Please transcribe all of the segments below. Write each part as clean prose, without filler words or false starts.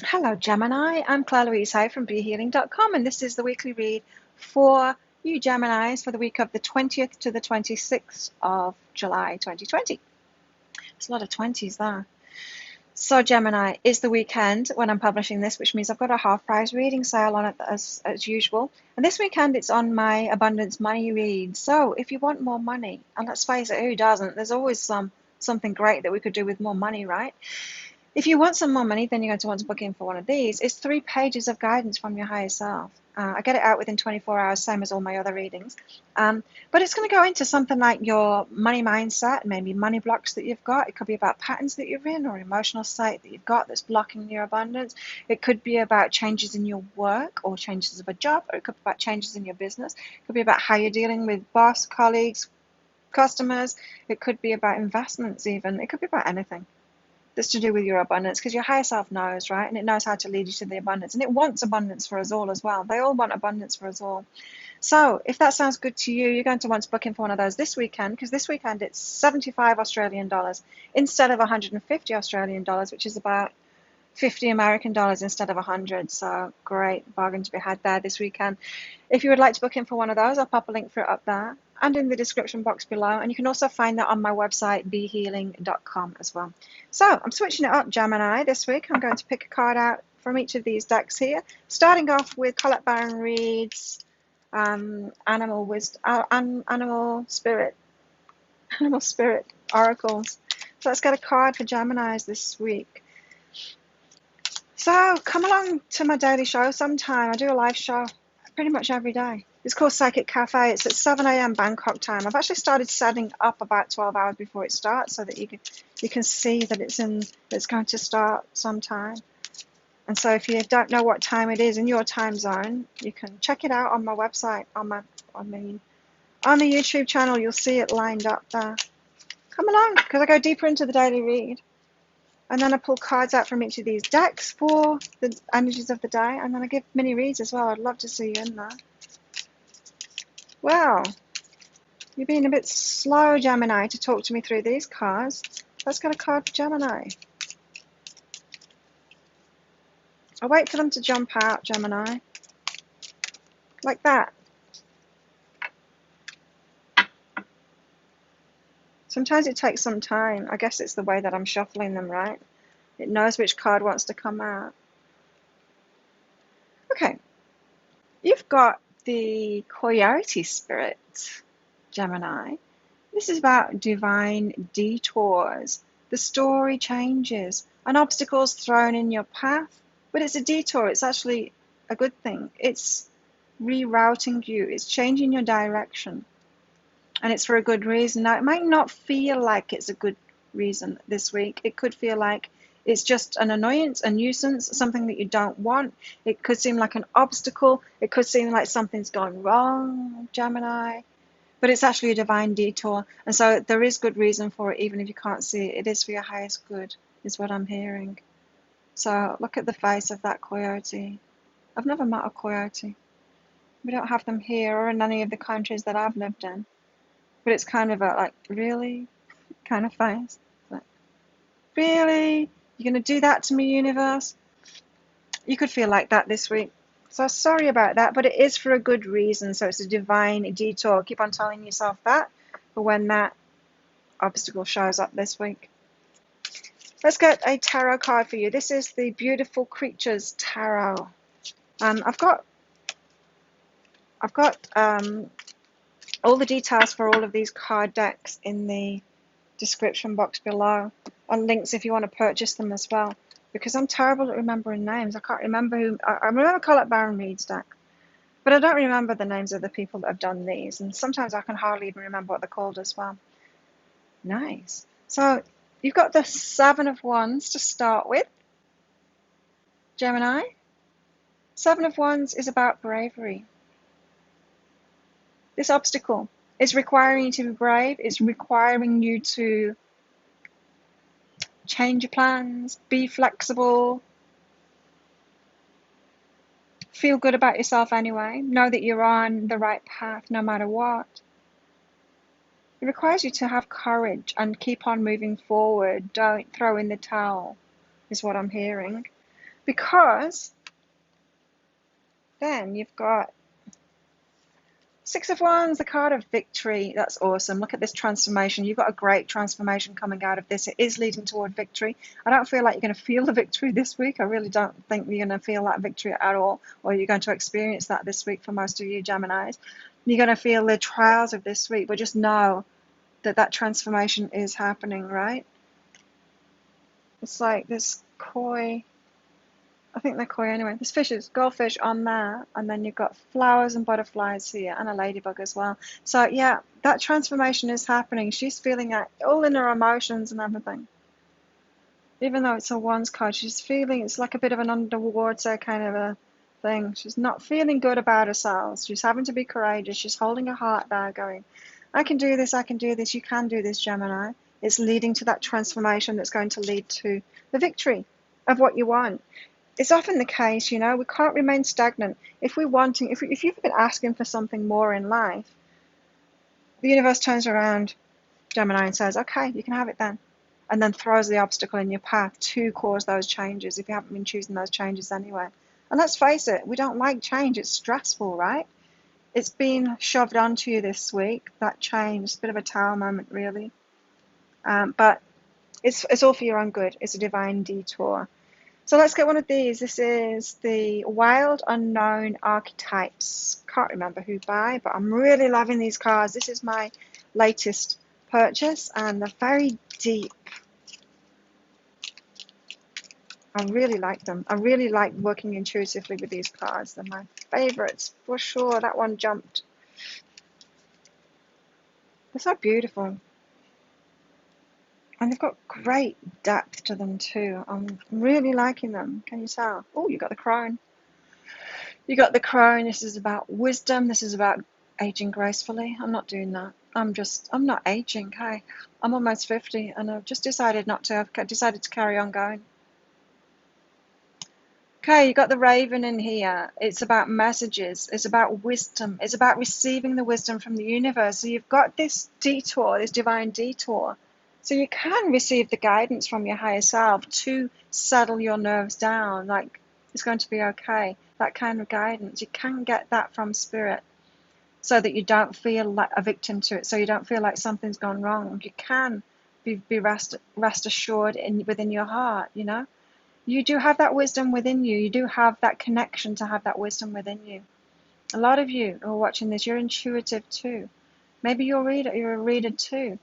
Hello, Gemini. I'm Claire Louise Howe from BeHealing.com, and this is the weekly read for you Geminis for the week of the 20th to the 26th of July 2020. There's a lot of 20s there. So, Gemini, is the weekend when I'm publishing this, which means I've got a half price reading sale on it as usual. And this weekend it's on my Abundance Money read. So, if you want more money, and let's face it, who doesn't? There's always something great that we could do with more money, right? If you want some more money, then you're going to want to book in for one of these. It's 3 pages of guidance from your higher self. I get it out within 24 hours, same as all my other readings. But it's going to go into something like your money mindset, maybe money blocks that you've got. It could be about patterns that you're in or an emotional state that you've got that's blocking your abundance. It could be about changes in your work or changes of a job, or it could be about changes in your business. It could be about how you're dealing with boss, colleagues, customers. It could be about investments even. It could be about anything that's to do with your abundance, because your higher self knows, right? And it knows how to lead you to the abundance, and it wants abundance for us all as well. They all want abundance for us all. So if that sounds good to you, you're going to want to book in for one of those this weekend, because this weekend it's 75 Australian dollars instead of 150 Australian dollars, which is about 50 American dollars instead of 100. So great bargain to be had there this weekend. If you would like to book in for one of those, I'll pop a link for it up there and in the description box below. And you can also find that on my website, behealing.com as well. So I'm switching it up, Gemini, this week. I'm going to pick a card out from each of these decks here, starting off with Colette Baron Reed's Animal Spirit Oracles. So let's get a card for Geminis this week. So come along to my daily show sometime. I do a live show pretty much every day. It's called Psychic Cafe. It's at 7 a.m. Bangkok time. I've actually started setting up about 12 hours before it starts so that you can see that it's going to start sometime. And so if you don't know what time it is in your time zone, you can check it out on my website, on the YouTube channel. You'll see it lined up there. Come along, because I go deeper into the daily read. And then I pull cards out from each of these decks for the energies of the day. And then I give mini reads as well. I'd love to see you in there. Well, you're being a bit slow, Gemini, to talk to me through these cards. Let's get a card for Gemini. I'll wait for them to jump out, Gemini. Like that. Sometimes it takes some time. I guess it's the way that I'm shuffling them, right? It knows which card wants to come out. Okay. You've got the Coyote spirit, Gemini. This is about divine detours. The story changes. An obstacle's thrown in your path, but it's a detour. It's actually a good thing. It's rerouting you. It's changing your direction. And it's for a good reason. Now, it might not feel like it's a good reason this week. It could feel like it's just an annoyance, a nuisance, something that you don't want. It could seem like an obstacle. It could seem like something's gone wrong, Gemini. But it's actually a divine detour. And so there is good reason for it, even if you can't see it. It is for your highest good, is what I'm hearing. So look at the face of that coyote. I've never met a coyote. We don't have them here or in any of the countries that I've lived in. But it's kind of a, like, really kind of face. Like, really? You're going to do that to me, universe? You could feel like that this week. So sorry about that, but it is for a good reason. So it's a divine detour. Keep on telling yourself that for when that obstacle shows up this week. Let's get a tarot card for you. This is the Beautiful Creatures Tarot. I've got all the details for all of these card decks in the description box below, and links if you want to purchase them as well, because I'm terrible at remembering names. I can't remember who. I remember Colette Baron Reed's deck, but I don't remember the names of the people that have done these, and sometimes I can hardly even remember what they're called as well. Nice. So you've got the Seven of Wands to start with, Gemini. Seven of Wands is about bravery. This obstacle is requiring you to be brave. It's requiring you to change your plans, be flexible, feel good about yourself anyway, know that you're on the right path no matter what. It requires you to have courage and keep on moving forward. Don't throw in the towel, is what I'm hearing. because then you've got Six of Wands, the card of victory. That's awesome. Look at this transformation. You've got a great transformation coming out of this. It is leading toward victory. I don't feel like you're going to feel the victory this week. I really don't think you're going to feel that victory at all, or you're going to experience that this week for most of you Geminis. You're going to feel the trials of this week, but just know that that transformation is happening, right? It's like this koi, I think they're koi anyway. There's fishes, goldfish on there, and then you've got flowers and butterflies here, and a ladybug as well. So yeah, that transformation is happening. She's feeling it all in her emotions and everything. Even though it's a wands card, she's feeling it's like a bit of an underwater kind of a thing. She's not feeling good about herself. She's having to be courageous. She's holding her heart there, going, I can do this, I can do this, you can do this, Gemini. It's leading to that transformation that's going to lead to the victory of what you want. It's often the case, you know, we can't remain stagnant. If you've been asking for something more in life, the universe turns around, Gemini, and says, okay, you can have it then. And then throws the obstacle in your path to cause those changes if you haven't been choosing those changes anyway. And let's face it, we don't like change. It's stressful, right? It's been shoved onto you this week, that change. It's a bit of a tower moment, really. But it's all for your own good. It's a divine detour. So let's get one of these. This is the Wild Unknown Archetypes. Can't remember who by, but I'm really loving these cards. This is my latest purchase, and they're very deep. I really like them. I really like working intuitively with these cards. They're my favorites, for sure. That one jumped. They're so beautiful. And they've got great depth to them too. I'm really liking them. Can you tell? Oh, you got the Crone. You got the Crone. This is about wisdom. This is about aging gracefully. I'm not doing that. I'm not aging. Hey, I'm almost 50 and I've just decided not to. I've decided to carry on going. Okay, you got the Raven in here. It's about messages. It's about wisdom. It's about receiving the wisdom from the universe. So you've got this detour, this divine detour. So you can receive the guidance from your higher self to settle your nerves down, like it's going to be okay. That kind of guidance. You can get that from spirit so that you don't feel like a victim to it, so you don't feel like something's gone wrong. You can be rest assured within your heart, you know. You do have that wisdom within you. You do have that connection to have that wisdom within you. A lot of you who are watching this, you're intuitive too. Maybe you're a reader too.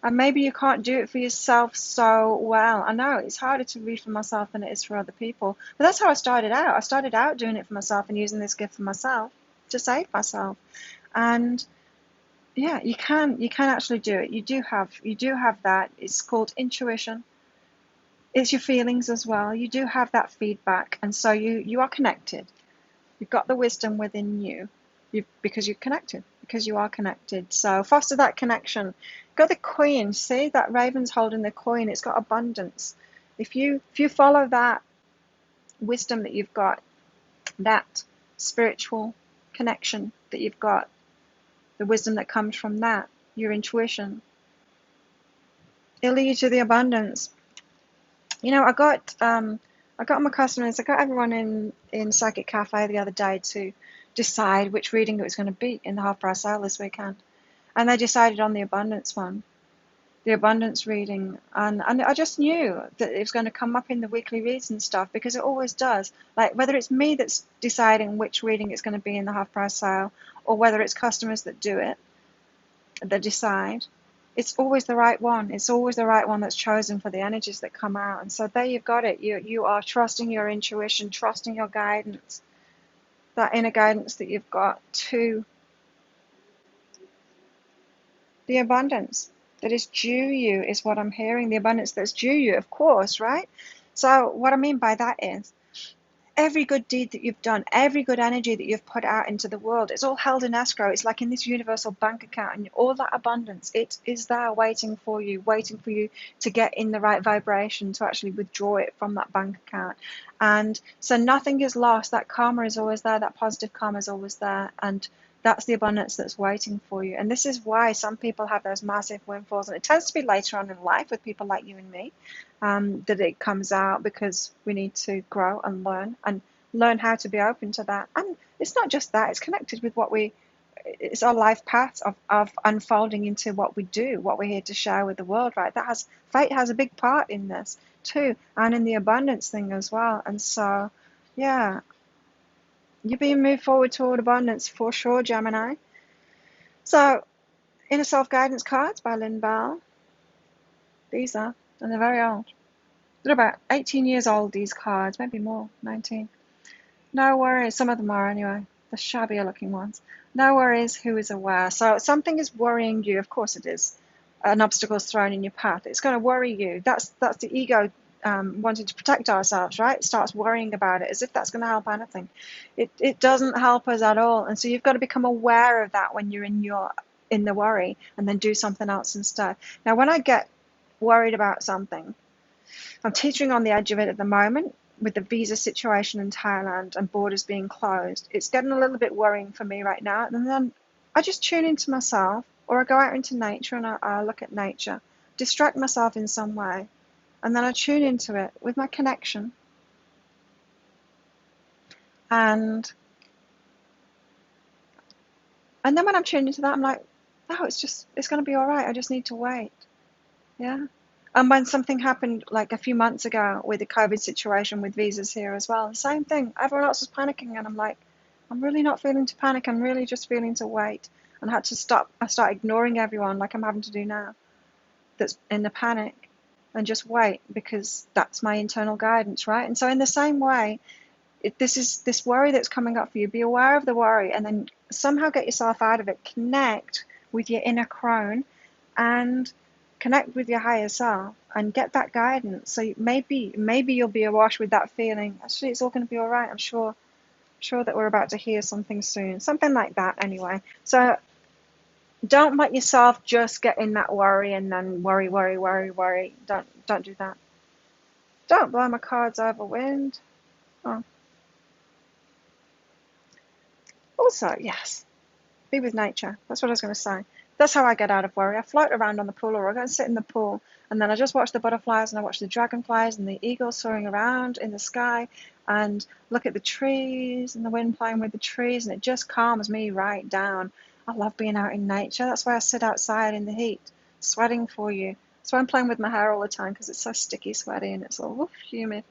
And maybe you can't do it for yourself so well. I know it's harder to read for myself than it is for other people. But that's how I started out. I started out doing it for myself and using this gift for myself to save myself. And yeah, you can actually do it. You do have that. It's called intuition. It's your feelings as well. You do have that feedback, and so you are connected. You've got the wisdom within you, because you're connected, because you are connected. So foster that connection. Got the Queen. See that Raven's holding the coin. It's got abundance. If you follow that wisdom that you've got, that spiritual connection that you've got, the wisdom that comes from that, your intuition, it'll lead you to the abundance. You know, I got my customers, I got everyone in Psychic Cafe the other day to decide which reading it was going to be in the half price sale this weekend. And they decided on the abundance one, the abundance reading. And I just knew that it was going to come up in the weekly reads and stuff, because it always does. Like, whether it's me that's deciding which reading it's going to be in the half price sale, or whether it's customers that do it, that decide, it's always the right one. It's always the right one that's chosen for the energies that come out. And so there you've got it. You are trusting your intuition, trusting your guidance, that inner guidance that you've got to the abundance that is due you, is what I'm hearing. The abundance that's due you, of course, right? So what I mean by that is, every good deed that you've done, every good energy that you've put out into the world, it's all held in escrow. It's like in this universal bank account, and all that abundance, it is there waiting for you to get in the right vibration to actually withdraw it from that bank account. And so nothing is lost. That karma is always there. That positive karma is always there. And That's the abundance that's waiting for you. And this is why some people have those massive windfalls. And it tends to be later on in life with people like you and me, that it comes out, because we need to grow and learn how to be open to that. And it's not just that, it's connected with it's our life path of unfolding into what we do, what we're here to share with the world, right? Fate has a big part in this too, and in the abundance thing as well. And so, yeah, you're being moved forward toward abundance for sure, Gemini. So, Inner Self Guidance Cards by Lynn Bell. These are, and they're very old. They're about 18 years old, these cards, maybe more, 19. No worries, some of them are anyway, the shabbier looking ones. No worries, who is aware? So something is worrying you, of course it is. An obstacle is thrown in your path. It's going to worry you. That's the ego wanting to protect ourselves, right? It starts worrying about it as if that's going to help anything. It doesn't help us at all. And so you've got to become aware of that when you're in the worry, and then do something else instead. Now, when I get worried about something, I'm teetering on the edge of it at the moment with the visa situation in Thailand and borders being closed. It's getting a little bit worrying for me right now. And then I just tune into myself, or I go out into nature and I look at nature, distract myself in some way, and then I tune into it with my connection. And then when I'm tuned into that, I'm like, oh, it's going to be all right. I just need to wait. Yeah. And when something happened like a few months ago with the COVID situation with visas here as well, the same thing. Everyone else was panicking, and I'm like, I'm really not feeling to panic. I'm really just feeling to wait. And I had to stop. I start ignoring everyone like I'm having to do now that's in the panic, and just wait, because that's my internal guidance, right? And so in the same way, this worry that's coming up for you, be aware of the worry, and then somehow get yourself out of it. Connect with your inner crone, and connect with your higher self, and get that guidance. So maybe you'll be awash with that feeling. Actually, it's all going to be all right. I'm sure that we're about to hear something soon, something like that. Anyway, so don't let yourself just get in that worry and then worry. Don't do that. Don't blow my cards over wind. Oh. Also, yes, be with nature. That's what I was going to say. That's how I get out of worry. I float around on the pool, or I go and sit in the pool, and then I just watch the butterflies, and I watch the dragonflies and the eagles soaring around in the sky, and look at the trees and the wind playing with the trees, and it just calms me right down. I love being out in nature. That's why I sit outside in the heat, sweating for you. That's why I'm playing with my hair all the time, because it's so sticky, sweaty, and it's all humid.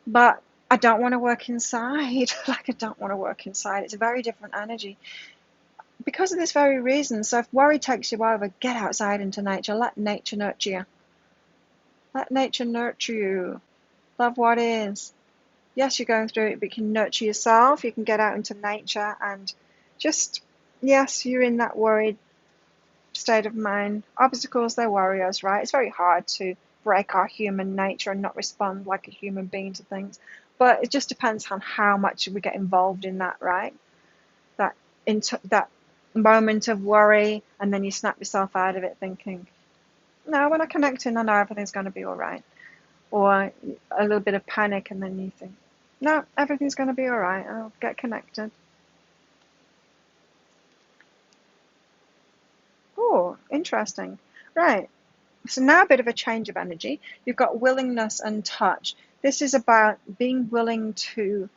But I don't want to work inside. Like, I don't want to work inside. It's a very different energy, because of this very reason. So if worry takes you over, get outside into nature. Let nature nurture you. Let nature nurture you. Love what is. Yes, you're going through it, but you can nurture yourself. You can get out into nature and just, yes, you're in that worried state of mind. Obstacles, they're warriors, right? It's very hard to break our human nature and not respond like a human being to things. But it just depends on how much we get involved in that, right? That moment of worry, and then you snap yourself out of it thinking, no, when I connect in, I know everything's going to be all right. Or a little bit of panic, and then you think, no, everything's going to be all right. I'll get connected. Oh, interesting. Right. So now a bit of a change of energy. You've got willingness and touch. This is about being willing to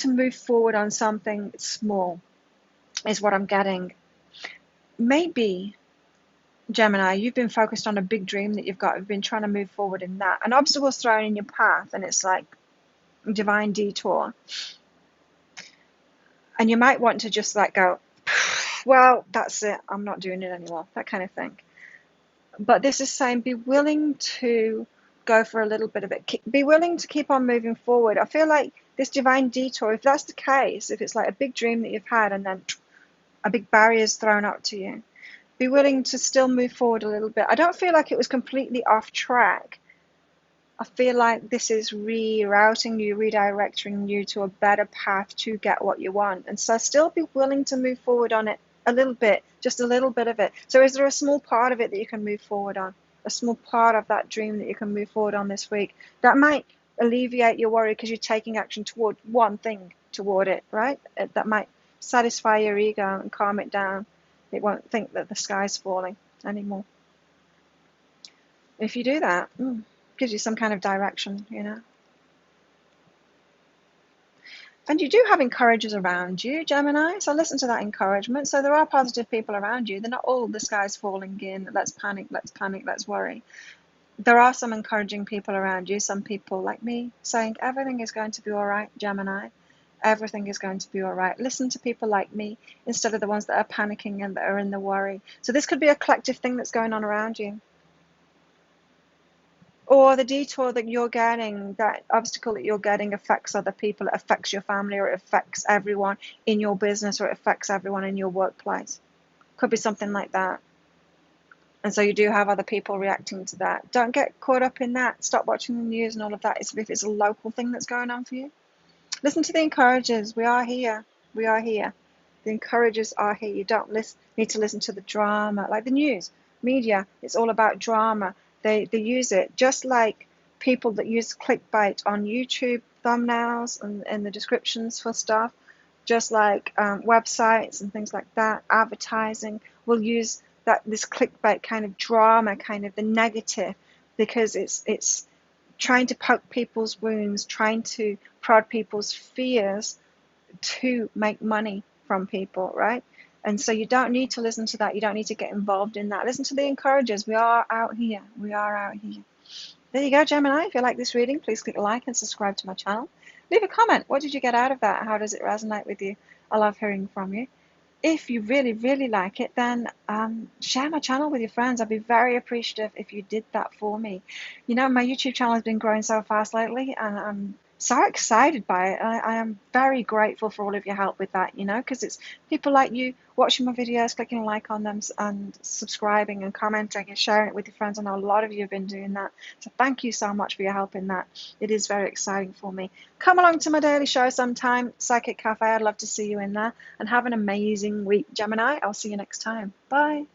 move forward on something small is what I'm getting. Maybe, Gemini, you've been focused on a big dream that you've got. You've been trying to move forward in that. An obstacle's thrown in your path, and it's like a divine detour. And you might want to just let go. Well, that's it. I'm not doing it anymore. That kind of thing. But this is saying be willing to go for a little bit of it. Be willing to keep on moving forward. I feel like this divine detour, if that's the case, if it's like a big dream that you've had and then a big barrier is thrown up to you, be willing to still move forward a little bit. I don't feel like it was completely off track. I feel like this is rerouting you, redirecting you to a better path to get what you want. And so still be willing to move forward on it a little bit, just a little bit of it. So is there a small part of it that you can move forward on? A small part of that dream that you can move forward on this week? That might alleviate your worry because you're taking action toward one thing toward it, right? That might satisfy your ego and calm it down. It won't think that the sky's falling anymore. If you do that, gives you some kind of direction, you know. And you do have encouragers around you, Gemini, so listen to that encouragement. So there are positive people around you. They're not all the sky's falling in, let's panic, let's worry. There are some encouraging people around you, some people like me saying everything is going to be all right, Gemini. Everything is going to be all right. Listen to people like me instead of the ones that are panicking and that are in the worry. So this could be a collective thing that's going on around you. Or the detour that you're getting, that obstacle that you're getting affects other people, it affects your family, or it affects everyone in your business, or it affects everyone in your workplace. Could be something like that. And so you do have other people reacting to that. Don't get caught up in that. Stop watching the news and all of that. If it's a local thing that's going on for you. Listen to the encouragers. We are here. We are here. The encouragers are here. You don't need to listen to the drama. Like the news, media, it's all about drama. They use it just like people that use clickbait on YouTube thumbnails and the descriptions for stuff, just like websites and things like that, advertising will use this clickbait kind of drama, kind of the negative, because it's trying to poke people's wounds, trying to prod people's fears to make money from people, right? And so you don't need to listen to that. You don't need to get involved in that. Listen to the encouragers. We are out here. We are out here. There you go, Gemini. If you like this reading, please click like and subscribe to my channel. Leave a comment. What did you get out of that? How does it resonate with you? I love hearing from you. If you really, really like it, then share my channel with your friends. I'd be very appreciative if you did that for me. You know, my YouTube channel has been growing so fast lately, and I'm so excited by it. I am very grateful for all of your help with that, you know, because it's people like you watching my videos, clicking like on them, and subscribing and commenting and sharing it with your friends. I know a lot of you have been doing that. So thank you so much for your help in that. It is very exciting for me. Come along to my daily show sometime, Psychic Cafe. I'd love to see you in there. And have an amazing week, Gemini. I'll see you next time. Bye.